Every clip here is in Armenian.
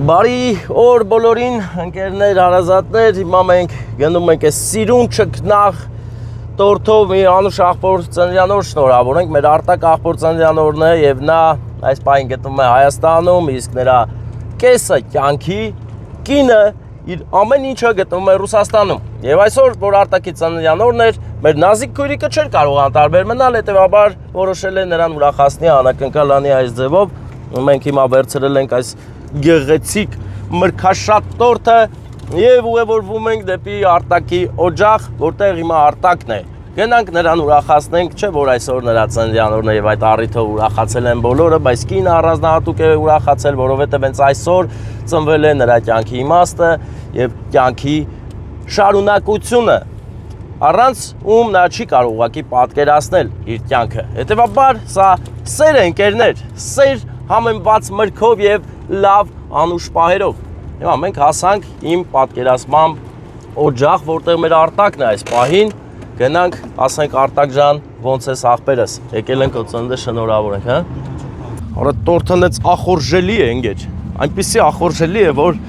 Բարի օր բոլորին, ընկերներ, հարազատներ, հիմա մենք գնում ենք այս սիրուն չքնաղ տորթով մի անուշ աղբոր ծննդյանոր շնորհավորենք, մեր արտակ աղբոր ծննդյանորն է եւ նա այս պահին գտնվում է Հայաստանում, իսկ նրա կեսը կյանքի կինը իր ամեն ինչը գտնվում է Ռուսաստանում։ Եվ այսօր, որ արտակի ծննդյանորն էր, մեր նազիկ քույրիկը չէր կարող անտարբեր մնալ, հետեւաբար որոշել է նրան ուրախացնի, անակնկալանի այս ձևով։ Մենք հիմա վերցրել ենք այս գեղեցիկ մրգաշատ տորթը եւ ուղևորվում ենք դեպի արտակի օջախ, որտեղ հիմա արտակն է։ Գնանք նրան ուրախացնենք, չէ՞ որ այսօր նրա ծննդյանորն է եւ այդ առիթով ուրախացել են բոլորը, բայց կինը առանձնահատուկ է ուրախացել, որովհետեւ հենց այսօր ծնվել է նրա կյանքի իմաստը եւ կյանքի շարունակությունը, առանց ում նա չի կարող ուղղակի պատկերացնել իր կյանքը։ Հետեւաբար սա սեր է, ընկերներ, սեր համեմված մրգով եւ լավ անուշ պահերով։ Հիմա մենք հասանք իմ պատկերացմամբ օջախ, որտեղ մեր արտակն է այս պահին, գնանք, ասենք Արտակ ջան, ոնց ես աղբերս, եկել ենք քո ծննդը շնորհավորենք, հա։ Արա տորթը նենց ախորժելի է, ընկեր, այնպեսի ախորժելի է, որ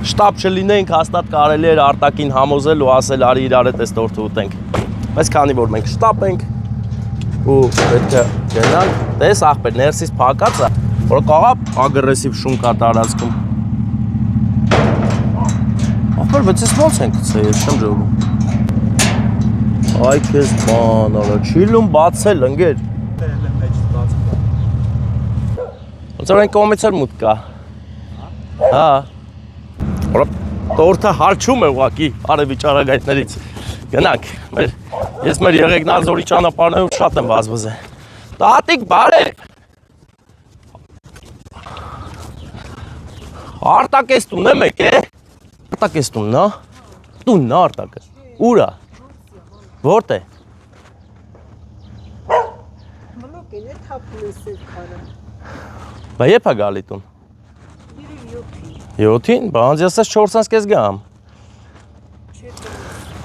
շտապ չլինենք, հաստատ կարելի էր Արտակին համոզել ու ասել արի իրար հետ այս տորթը ուտենք։ Բայց քանի որ մենք շտապ ենք ու պետք է գնանք, տես աղբեր, ներսից փակած է, որ կաղապ ագրեսիվ շուն կա տարածքում։ Աղբեր, բայց ես ոնց ենք գցել, ես չեմ ժողում։ Այ քեզ բան, արա, չիլում բացել, ընկեր։ Ոնց որ այն կողմից էլ մուտք կա։ Հա։ Տորթը հարչում է ուղղակի արևի ճառագայթներից։ Գնանք, ես մեր Եղեգնաձորի ճանապարհներում շատ եմ վազվզել։ Տատիկ, բարև։ Արտակ ես տուն եմ եք, է։ Արտակ ես տունն, հա։ Տունն է Արտակը։ Ուր է։ Որտե։ Մլոկին է թափլես է քարը։ Բա երբ է գալի տուն։ 7-ին, բանձ ասես 4-ից կես գամ։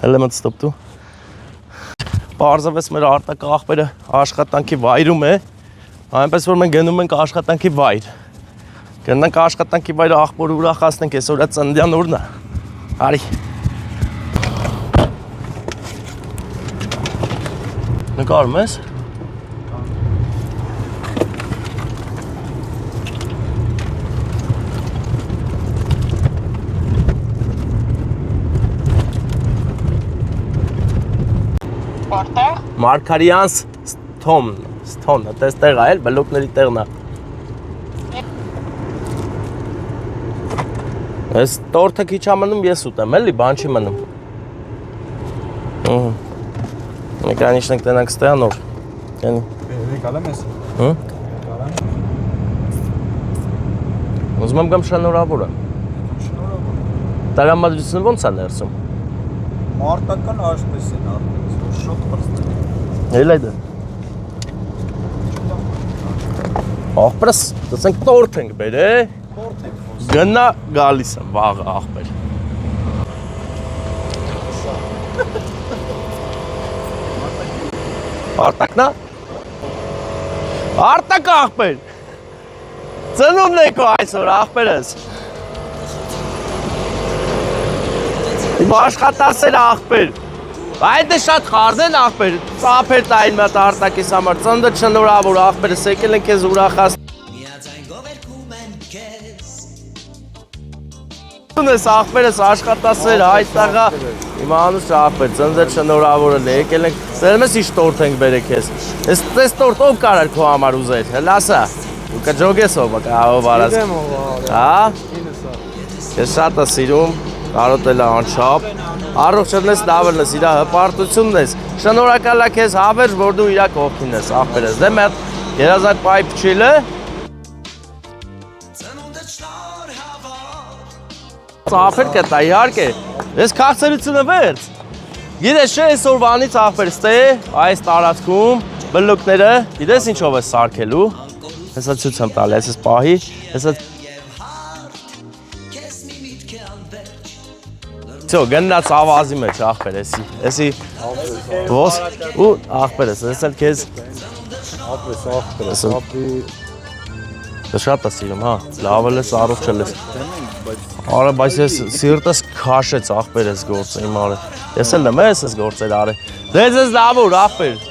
Հələ մտ ստոպ դու։ Պարզվեց մեր արտակ աղբերը աշխատանքի վայրում է, այնպես որ մենք գնում ենք աշխատանքի վայր։ Գնանք աշխատանքի վայրը աղբորը ուրախացնենք, այսօր է ծննդյան օրն է։ Արի։ Նկարում ես։ Որտեղ։ Մարգարյանց Սթոն, այդպես տեղ է, բլոկների տեղն է։ Այս տորթը քիչ է մնում, ես ուտեմ, էլի, բան չի մնում։ Մենք конечно կտենանք ստեանոր։ Եկալեմ ես։ Հմ։ Ուզում եմ գամ շնորհավորը։ Տրամադրությունը ո՞նց է ներսում։ Մարտական ասպես են արդեն, շոկ պրստել։ Էլ այդ։ Աղբերս, դասենք տորթ ենք բերե։ Տորթ ենք խոսում։ Գնա գալիս եմ վաղը աղբեր։ Արտակնա։ Արտակ աղբեր։ Ծնունդն է քո այսօր աղբերս։ Իմ աշխատասեր աղբեր։ Այդ է շատ խարդեն աղբեր, ծափեր տային մատ արտակիս համար, ծնդը չնորավոր աղբերս եկել են քեզ ուրախաց։ Ես աղբերս աշխատասեր, հայտաղա, իմ անուս աղբեր, ծնդը չնորավորն է, եկել ենք, սերում ես ինչ տորթ ենք բերեք ես։ Ես տորթ ով կարար քո համար ուզեր, հլասա, ու կջոգես ով, ով արած։ Հա, ես շատ է սիրում, կարոտել է անչապ, առողջնես դավելնես, իրա հպարտությունն ես, շնորհակալ է քեզ հավերժ, որ դու իրա կողքին ես, աղբերս, դե մեր երազակ պայպ չիլը, ծափեր կտա, իհարկե, ես կաղցերությունը վերց, գիտես չէ ես օրվանից աղբեր ստե, այս տարածքում, բլոկները, գիտես ինչով ես սարքելու, հեսա ցույց եմ տալի, ես պահի, հեսա Всё, գնաց ավազի մեջ աղբեր էսի ոս ու աղբերս, ես էլ քեզ Ապրես, ապրի Դա շատ է սիրում, հա։ Լավ էլ ես, առողջ էլ ես։ Արա, բայց ես սիրտս քաշեց ախպեր ես գործը իմ արը։ Ես էլ եմ ես գործեր արի։ Դե ես լավ ուր ախպեր։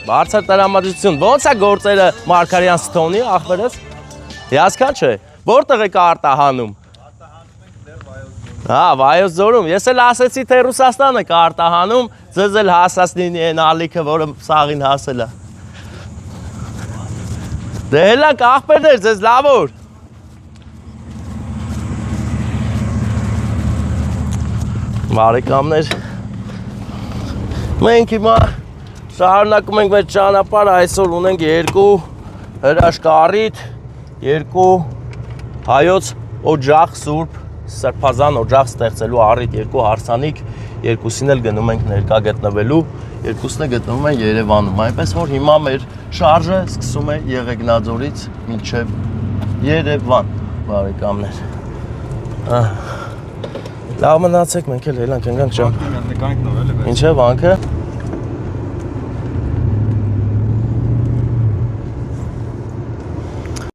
Բարձր տրամադրություն։ Ոնց է գործերը Մարգարյան Սթոնի ախպերս։ Հիասքանչ է։ Որտեղ եք արտահանում։ Հա, Վայոց ձորում։ Ես էլ ասեցի թե Ռուսաստանը կարտահանում, ձեզ էլ հասած լինի այն ալիքը, որը սաղին հասել է։ Դե հելանք ախպերներ, ձեզ լավ որ։ Բարեկամներ, մենք հիմա շարունակում ենք մեր ճանապարհը, այսօր ունենք երկու հրաշքարիթ, երկու հայոց օջախ սուրբ սրբազան օջախ ստեղծելու առիթ, երկու հարսանիք, երկուսին էլ գնում ենք ներկա գտնվելու, երկուսն է գտնվում են Երևանում, այնպես որ հիմա մեր շարժը սկսում է Եղեգնաձորից մինչև Երևան, բարեկամներ։ Լավ մնացեք, մենք էլ ելանք, ընկանք ջան։ Նկանք նորել է։ Ինչ է վանքը։